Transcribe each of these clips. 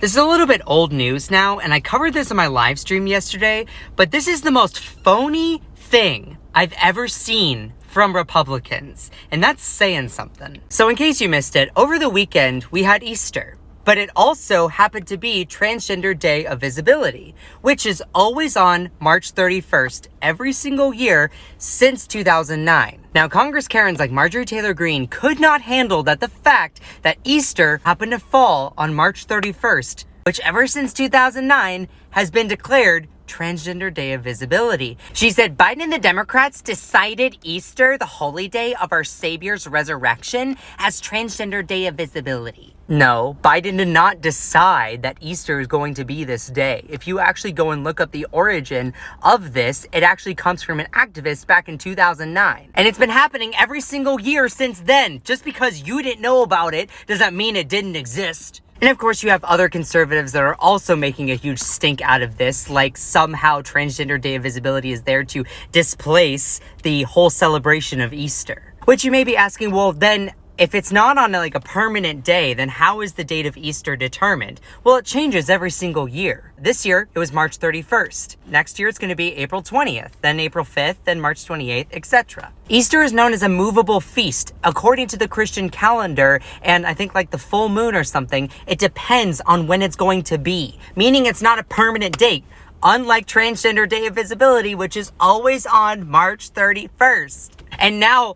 This is a little bit old news now, and I covered this on my live stream yesterday, but this is the most phony thing I've ever seen from Republicans, and that's saying something. So in case you missed it, over the weekend, we had Easter. But it also happened to be Transgender Day of Visibility, which is always on March 31st every single year since 2009. Now, Congress Karens like Marjorie Taylor Greene could not handle the fact that Easter happened to fall on March 31st, which ever since 2009 has been declared Transgender Day of Visibility. She said Biden and the Democrats decided Easter, the holy day of our Savior's resurrection, as Transgender Day of Visibility. No, Biden did not decide that Easter is going to be this day. If you actually go and look up the origin of this, it actually comes from an activist back in 2009. And it's been happening every single year since then. Just because you didn't know about it doesn't mean it didn't exist. And of course, you have other conservatives that are also making a huge stink out of this, like somehow Transgender Day of Visibility is there to displace the whole celebration of Easter. Which you may be asking, well, then if it's not on a permanent day, then how is the date of Easter determined? Well, it changes every single year. This year, it was March 31st. Next year, it's going to be April 20th, then April 5th, then March 28th, etc. Easter is known as a movable feast. According to the Christian calendar, and I think the full moon or something, it depends on when it's going to be, meaning it's not a permanent date. Unlike Transgender Day of Visibility, which is always on March 31st. And now,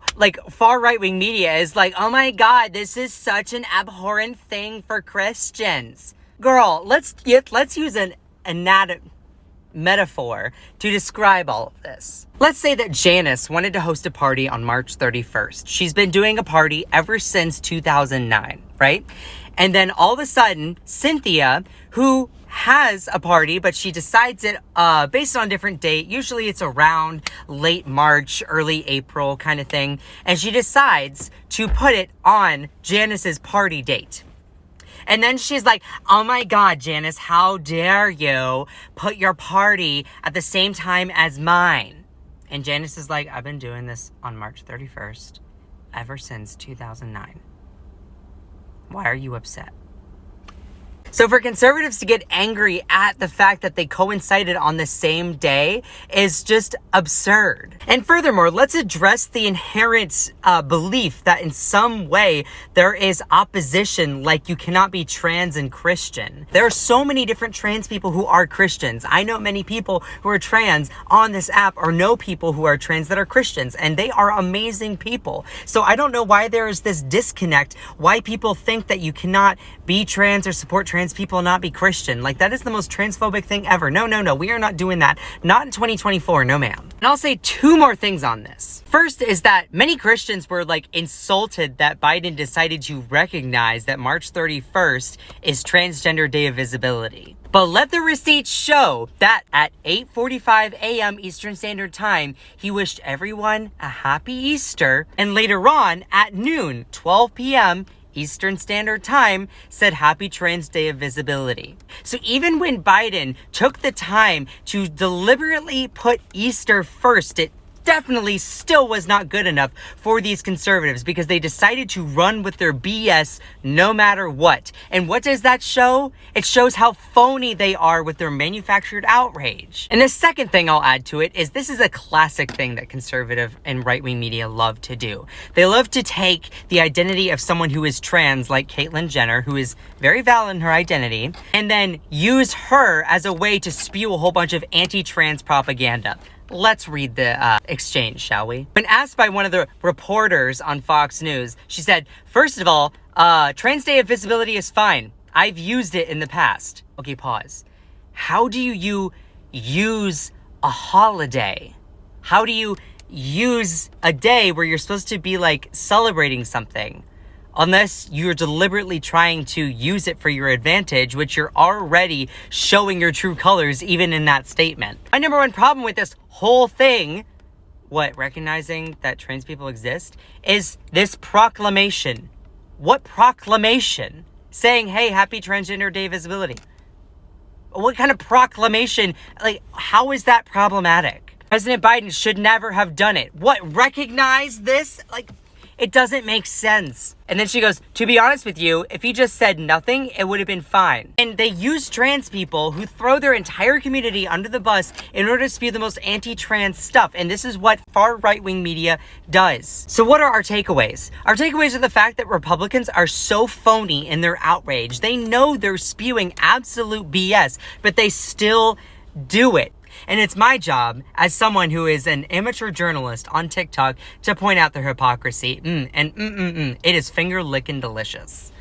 far right-wing media is oh my God, this is such an abhorrent thing for Christians. Girl, let's use an metaphor to describe all of this. Let's say that Janice wanted to host a party on March 31st. She's been doing a party ever since 2009, right? And then all of a sudden, Cynthia, who has a party, but she decides it based on a different date. Usually it's around late March, early April kind of thing. And she decides to put it on Janice's party date. And then she's like, oh my God, Janice, how dare you put your party at the same time as mine? And Janice is like, I've been doing this on March 31st ever since 2009. Why are you upset? So for conservatives to get angry at the fact that they coincided on the same day is just absurd. And furthermore, let's address the inherent belief that in some way there is opposition, like you cannot be trans and Christian. There are so many different trans people who are Christians. I know many people who are trans on this app, or know people who are trans that are Christians, and they are amazing people. So I don't know why there is this disconnect, why people think that you cannot be trans or support trans people and not be Christian. That is the most transphobic thing ever. No, we are not doing that. Not in 2024, no ma'am. And I'll say two more things on this. First is that many Christians were insulted that Biden decided to recognize that March 31st is Transgender Day of Visibility. But let the receipts show that at 8:45 a.m. Eastern Standard Time, he wished everyone a happy Easter. And later on at noon, 12 p.m., Eastern Standard Time, said Happy Trans Day of Visibility. So even when Biden took the time to deliberately put Easter first, it definitely still was not good enough for these conservatives, because they decided to run with their BS no matter what. And what does that show? It shows how phony they are with their manufactured outrage. And the second thing I'll add to it is this is a classic thing that conservative and right-wing media love to do. They love to take the identity of someone who is trans, like Caitlyn Jenner, who is very valid in her identity, and then use her as a way to spew a whole bunch of anti-trans propaganda. Let's read the exchange, shall we? When asked by one of the reporters on Fox News, she said, first of all, Trans Day of Visibility is fine. I've used it in the past. Okay, pause. How do you use a holiday? How do you use a day where you're supposed to be celebrating something? Unless you're deliberately trying to use it for your advantage, which you're already showing your true colors even in that statement. My number one problem with this whole thing, recognizing that trans people exist, is this proclamation. What proclamation? Saying, hey, happy Transgender Day Visibility. What kind of proclamation? How is that problematic? President Biden should never have done it. What, recognize this? It doesn't make sense. And then she goes, to be honest with you, if he just said nothing, it would have been fine. And they use trans people who throw their entire community under the bus in order to spew the most anti-trans stuff. And this is what far right-wing media does. So what are our takeaways? Our takeaways are the fact that Republicans are so phony in their outrage. They know they're spewing absolute BS, but they still do it. And it's my job, as someone who is an amateur journalist on TikTok, to point out their hypocrisy. It is finger-licking delicious.